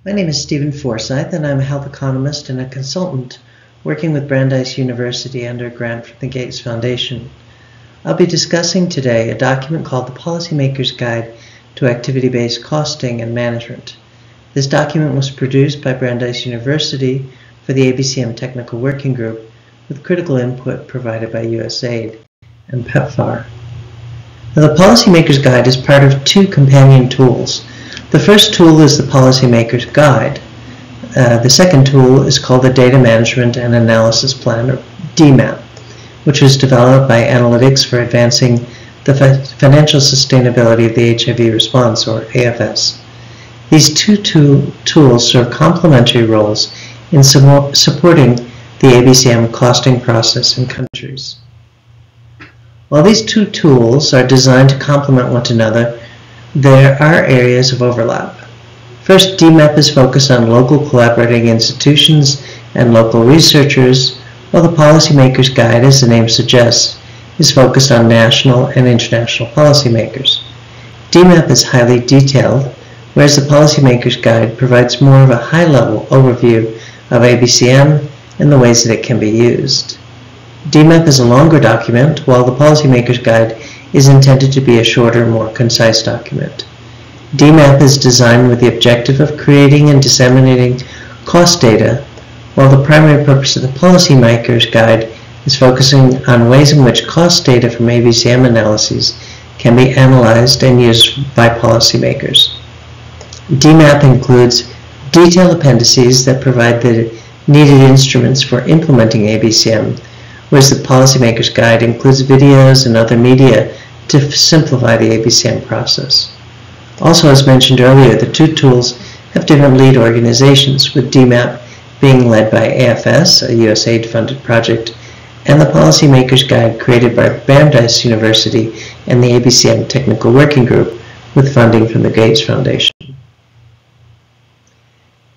My name is Stephen Forsyth, and I'm a health economist and a consultant working with Brandeis University under a grant from the Gates Foundation. I'll be discussing today a document called the Policymakers Guide to Activity-Based Costing and Management. This document was produced by Brandeis University for the ABCM Technical Working Group with critical input provided by USAID and PEPFAR. Now, the Policymakers Guide is part of two companion tools. The first tool is the Policymakers Guide. The second tool is called the Data Management and Analysis Plan, or DMAP, which was developed by Analytics for Advancing the Financial Sustainability of the HIV Response, or AFS. These two tools serve complementary roles in supporting the ABCM costing process in countries. While these two tools are designed to complement one another, there are areas of overlap. First, DMAP is focused on local collaborating institutions and local researchers, while the Policymakers Guide, as the name suggests, is focused on national and international policymakers. DMAP is highly detailed, whereas the Policymakers Guide provides more of a high-level overview of ABCM and the ways that it can be used. DMAP is a longer document, while the Policymakers Guide is intended to be a shorter, more concise document. DMAP is designed with the objective of creating and disseminating cost data, while the primary purpose of the Policymakers Guide is focusing on ways in which cost data from ABCM analyses can be analyzed and used by policymakers. DMAP includes detailed appendices that provide the needed instruments for implementing ABCM, whereas the Policymakers Guide includes videos and other media to simplify the ABCM process. Also, as mentioned earlier, the two tools have different lead organizations, with DMAP being led by AFS, a USAID-funded project, and the Policymakers Guide created by Brandeis University and the ABCM Technical Working Group with funding from the Gates Foundation.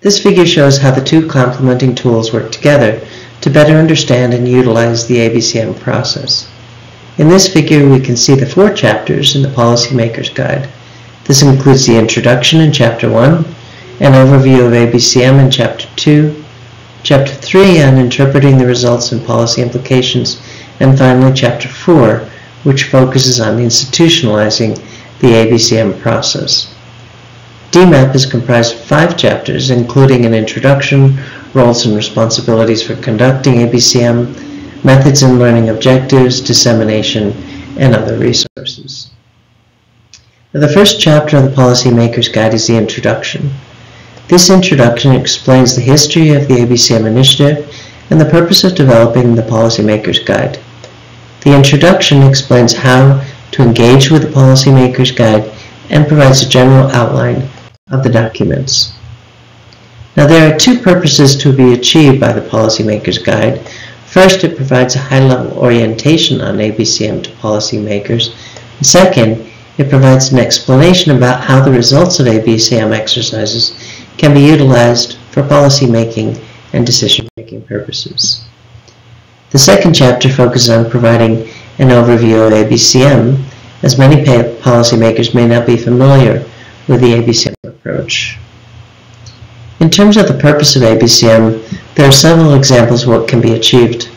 This figure shows how the two complementing tools work together to better understand and utilize the ABCM process. In this figure, we can see the 4 chapters in the Policymakers Guide. This includes the introduction in Chapter 1, an overview of ABCM in Chapter 2, Chapter 3 on interpreting the results and policy implications, and finally Chapter 4, which focuses on institutionalizing the ABCM process. DMAP is comprised of 5 chapters, including an introduction, roles and responsibilities for conducting ABCM, methods and learning objectives, dissemination, and other resources. Now, the first chapter of the Policymakers Guide is the introduction. This introduction explains the history of the ABCM initiative and the purpose of developing the Policymakers Guide. The introduction explains how to engage with the Policymakers Guide and provides a general outline of the documents. Now, there are 2 purposes to be achieved by the Policymakers Guide. First, it provides a high-level orientation on ABCM to policymakers. And second, it provides an explanation about how the results of ABCM exercises can be utilized for policymaking and decision-making purposes. The second chapter focuses on providing an overview of ABCM, as many policymakers may not be familiar with the ABCM approach. In terms of the purpose of ABCM, there are several examples of what can be achieved.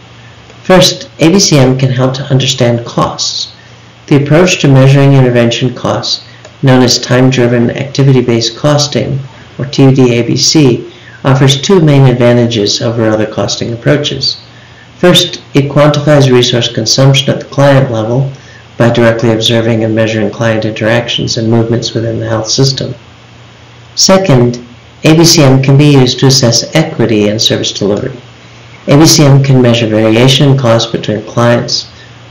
First, ABCM can help to understand costs. The approach to measuring intervention costs, known as time-driven activity-based costing, or TDABC, offers 2 main advantages over other costing approaches. First, it quantifies resource consumption at the client level by directly observing and measuring client interactions and movements within the health system. Second, ABCM can be used to assess equity in service delivery. ABCM can measure variation in cost between clients.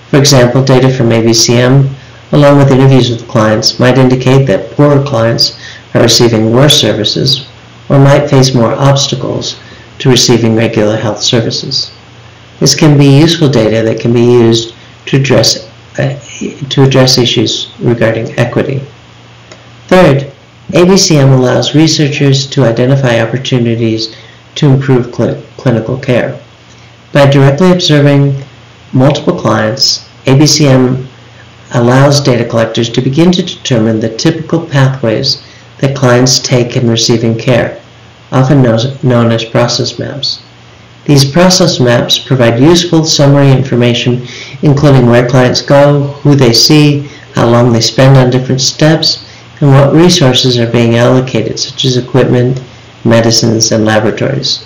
For example, data from ABCM, along with interviews with clients, might indicate that poorer clients are receiving worse services or might face more obstacles to receiving regular health services. This can be useful data that can be used to address issues regarding equity. Third, ABCM allows researchers to identify opportunities to improve clinical care. By directly observing multiple clients, ABCM allows data collectors to begin to determine the typical pathways that clients take in receiving care, often known as process maps. These process maps provide useful summary information, including where clients go, who they see, how long they spend on different steps, and what resources are being allocated, such as equipment, medicines, and laboratories.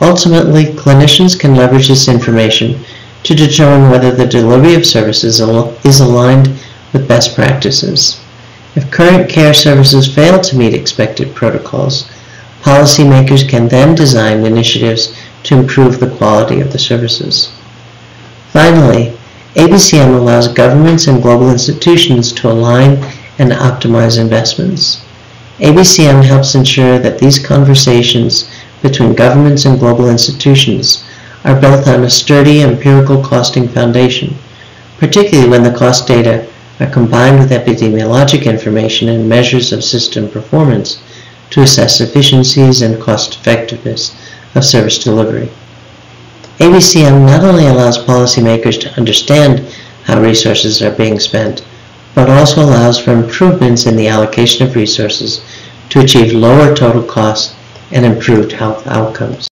Ultimately, clinicians can leverage this information to determine whether the delivery of services is aligned with best practices. If current care services fail to meet expected protocols, policymakers can then design initiatives to improve the quality of the services. Finally, ABCM allows governments and global institutions to align and optimize investments. ABCM helps ensure that these conversations between governments and global institutions are built on a sturdy empirical costing foundation, particularly when the cost data are combined with epidemiologic information and measures of system performance to assess efficiencies and cost effectiveness of service delivery. ABCM not only allows policymakers to understand how resources are being spent, but also allows for improvements in the allocation of resources to achieve lower total costs and improved health outcomes.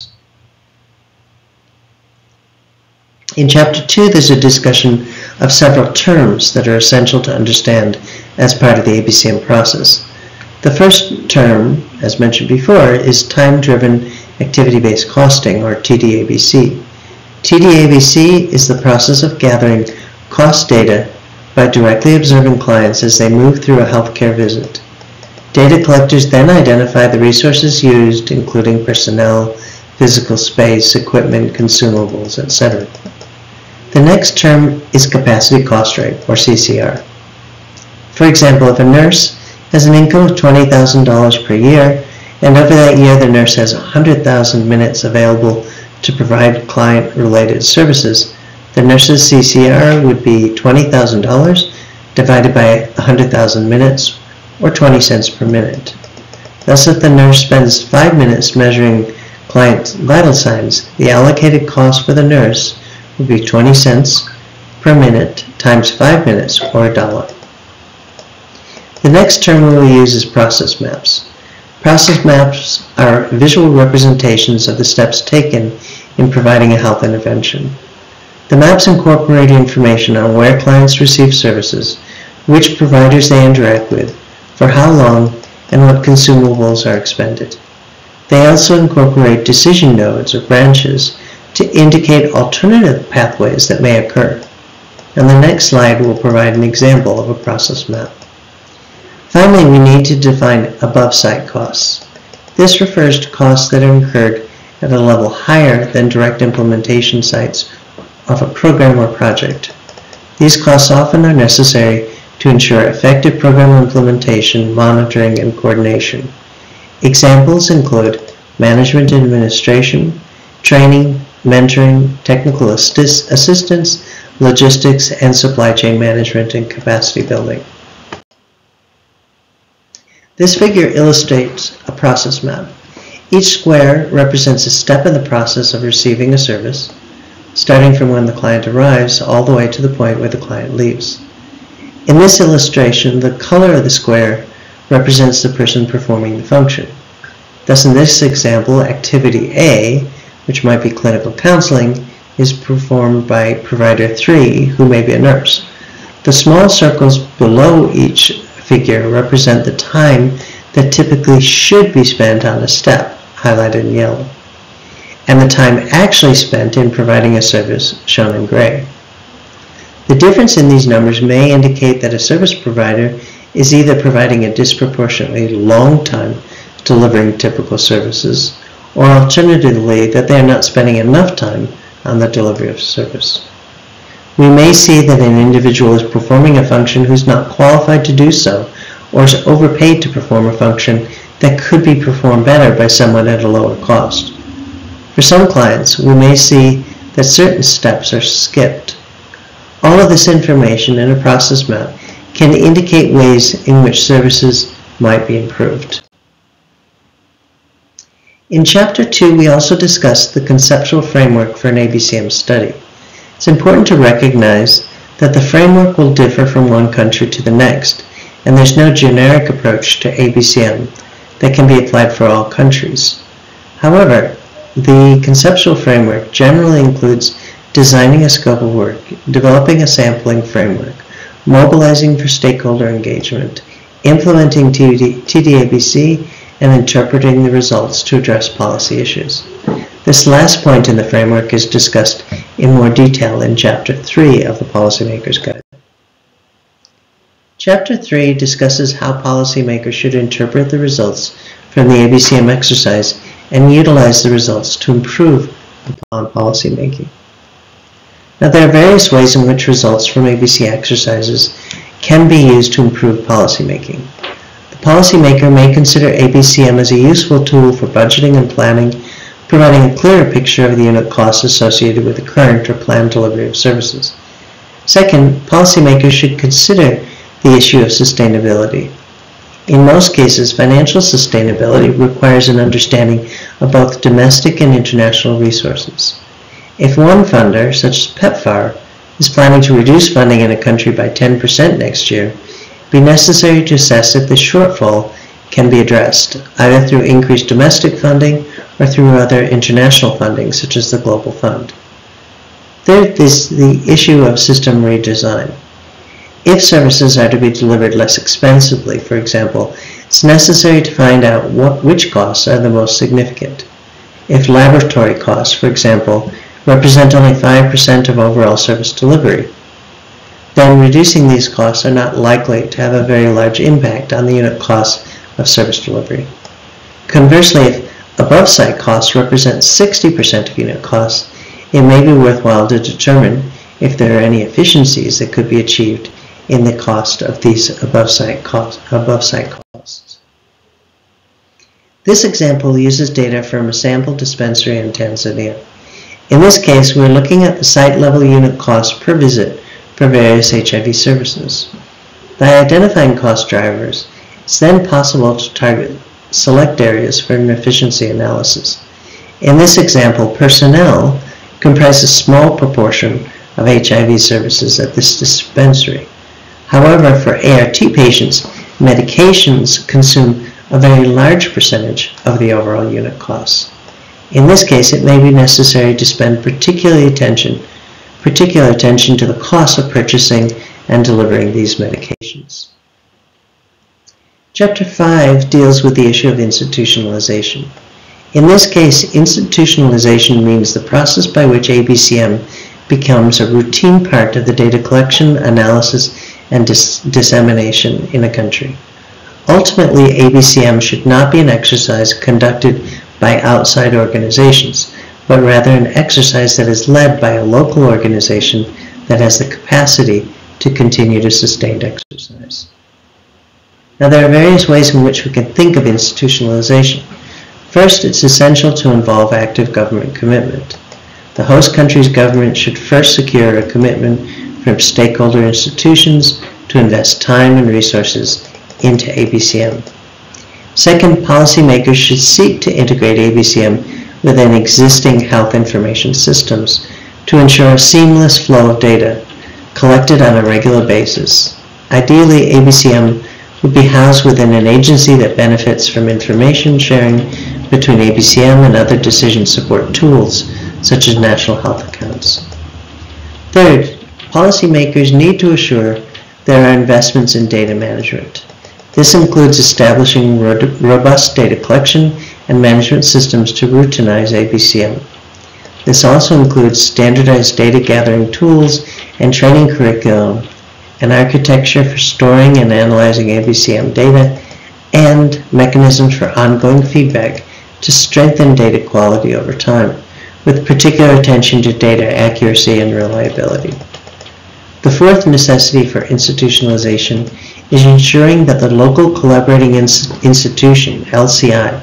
In Chapter 2, there's a discussion of several terms that are essential to understand as part of the ABCM process. The first term, as mentioned before, is Time-Driven Activity-Based Costing, or TDABC. TDABC is the process of gathering cost data by directly observing clients as they move through a healthcare visit. Data collectors then identify the resources used, including personnel, physical space, equipment, consumables, etc. The next term is Capacity Cost Rate, or CCR. For example, if a nurse has an income of $20,000 per year, and over that year the nurse has 100,000 minutes available to provide client-related services, the nurse's CCR would be $20,000 divided by 100,000 minutes, or 20 cents per minute. Thus, if the nurse spends 5 minutes measuring client vital signs, the allocated cost for the nurse would be 20 cents per minute times 5 minutes, or $1. The next term we will use is process maps. Process maps are visual representations of the steps taken in providing a health intervention. The maps incorporate information on where clients receive services, which providers they interact with, for how long, and what consumables are expended. They also incorporate decision nodes or branches to indicate alternative pathways that may occur. And the next slide will provide an example of a process map. Finally, we need to define above-site costs. This refers to costs that are incurred at a level higher than direct implementation sites of a program or project. These costs often are necessary to ensure effective program implementation, monitoring, and coordination. Examples include management and administration, training, mentoring, technical assistance, logistics, and supply chain management and capacity building. This figure illustrates a process map. Each square represents a step in the process of receiving a service, starting from when the client arrives all the way to the point where the client leaves. In this illustration, the color of the square represents the person performing the function. Thus, in this example, activity A, which might be clinical counseling, is performed by provider 3, who may be a nurse. The small circles below each figure represent the time that typically should be spent on a step, highlighted in yellow, and the time actually spent in providing a service, shown in gray. The difference in these numbers may indicate that a service provider is either providing a disproportionately long time delivering typical services, or alternatively that they are not spending enough time on the delivery of service. We may see that an individual is performing a function who is not qualified to do so, or is overpaid to perform a function that could be performed better by someone at a lower cost. For some clients, we may see that certain steps are skipped. All of this information in a process map can indicate ways in which services might be improved. In Chapter 2, we also discussed the conceptual framework for an ABCM study. It's important to recognize that the framework will differ from one country to the next, and there's no generic approach to ABCM that can be applied for all countries. However, the conceptual framework generally includes designing a scope of work, developing a sampling framework, mobilizing for stakeholder engagement, implementing TDABC, and interpreting the results to address policy issues. This last point in the framework is discussed in more detail in Chapter 3 of the Policymakers Guide. Chapter 3 discusses how policymakers should interpret the results from the ABCM exercise and utilize the results to improve upon policymaking. Now, there are various ways in which results from ABC exercises can be used to improve policymaking. The policymaker may consider ABCM as a useful tool for budgeting and planning, providing a clearer picture of the unit costs associated with the current or planned delivery of services. Second, policymakers should consider the issue of sustainability. In most cases, financial sustainability requires an understanding of both domestic and international resources. If one funder, such as PEPFAR, is planning to reduce funding in a country by 10% next year, it will be necessary to assess if the shortfall can be addressed, either through increased domestic funding or through other international funding, such as the Global Fund. Third is the issue of system redesign. If services are to be delivered less expensively, for example, it's necessary to find out which costs are the most significant. If laboratory costs, for example, represent only 5% of overall service delivery, then reducing these costs are not likely to have a very large impact on the unit costs of service delivery. Conversely, if above-site costs represent 60% of unit costs, it may be worthwhile to determine if there are any efficiencies that could be achieved in the cost of these above-site costs. This example uses data from a sample dispensary in Tanzania. In this case, we're looking at the site-level unit cost per visit for various HIV services. By identifying cost drivers, it's then possible to target select areas for an efficiency analysis. In this example, personnel comprise a small proportion of HIV services at this dispensary. However, for ART patients, medications consume a very large percentage of the overall unit costs. In this case, it may be necessary to spend particular attention to the cost of purchasing and delivering these medications. Chapter 5 deals with the issue of institutionalization. In this case, institutionalization means the process by which ABCM becomes a routine part of the data collection, analysis, and dissemination in a country. Ultimately, ABCM should not be an exercise conducted by outside organizations, but rather an exercise that is led by a local organization that has the capacity to continue to sustain exercise. Now, there are various ways in which we can think of institutionalization. First, it's essential to involve active government commitment. The host country's government should first secure a commitment from stakeholder institutions to invest time and resources into ABCM. Second, policymakers should seek to integrate ABCM within existing health information systems to ensure a seamless flow of data collected on a regular basis. Ideally, ABCM would be housed within an agency that benefits from information sharing between ABCM and other decision support tools, such as national health accounts. Third, policymakers need to assure there are investments in data management. This includes establishing robust data collection and management systems to routinize ABCM. This also includes standardized data gathering tools and training curriculum, an architecture for storing and analyzing ABCM data, and mechanisms for ongoing feedback to strengthen data quality over time, with particular attention to data accuracy and reliability. The fourth necessity for institutionalization is ensuring that the local collaborating institution, LCI,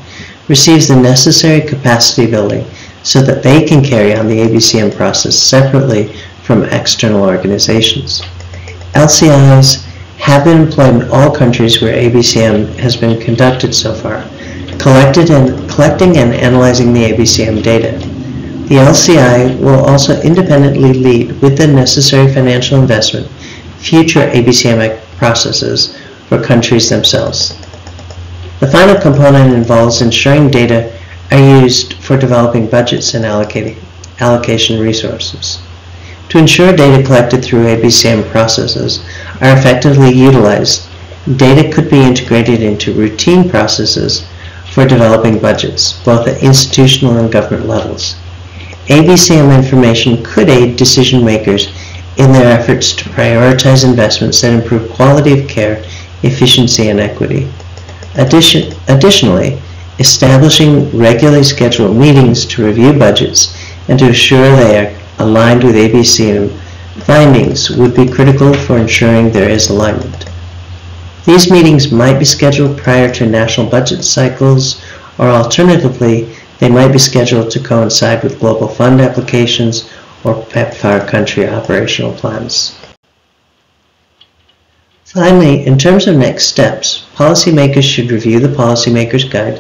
receives the necessary capacity building so that they can carry on the ABCM process separately from external organizations. LCIs have been employed in all countries where ABCM has been conducted so far, collecting and analyzing the ABCM data. The LCI will also independently lead, with the necessary financial investment, future ABCM processes for countries themselves. The final component involves ensuring data are used for developing budgets and allocation resources. To ensure data collected through ABCM processes are effectively utilized, data could be integrated into routine processes for developing budgets, both at institutional and government levels. ABCM information could aid decision makers in their efforts to prioritize investments that improve quality of care, efficiency, and equity. Additionally, establishing regularly scheduled meetings to review budgets and to assure they are aligned with ABCM findings would be critical for ensuring there is alignment. These meetings might be scheduled prior to national budget cycles, or alternatively, they might be scheduled to coincide with global fund applications or PEPFAR country operational plans. Finally, in terms of next steps, policymakers should review the Policymakers Guide.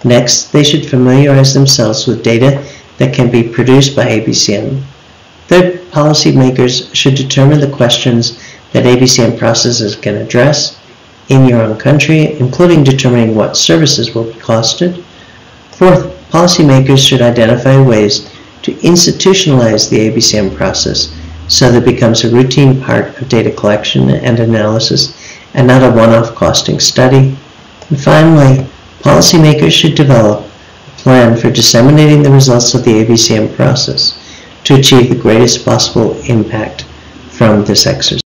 Next, they should familiarize themselves with data that can be produced by ABCM. Third, policymakers should determine the questions that ABCM processes can address in your own country, including determining what services will be costed. Fourth, policymakers should identify ways to institutionalize the ABCM process so that it becomes a routine part of data collection and analysis and not a one-off costing study. And finally, policymakers should develop a plan for disseminating the results of the ABCM process to achieve the greatest possible impact from this exercise.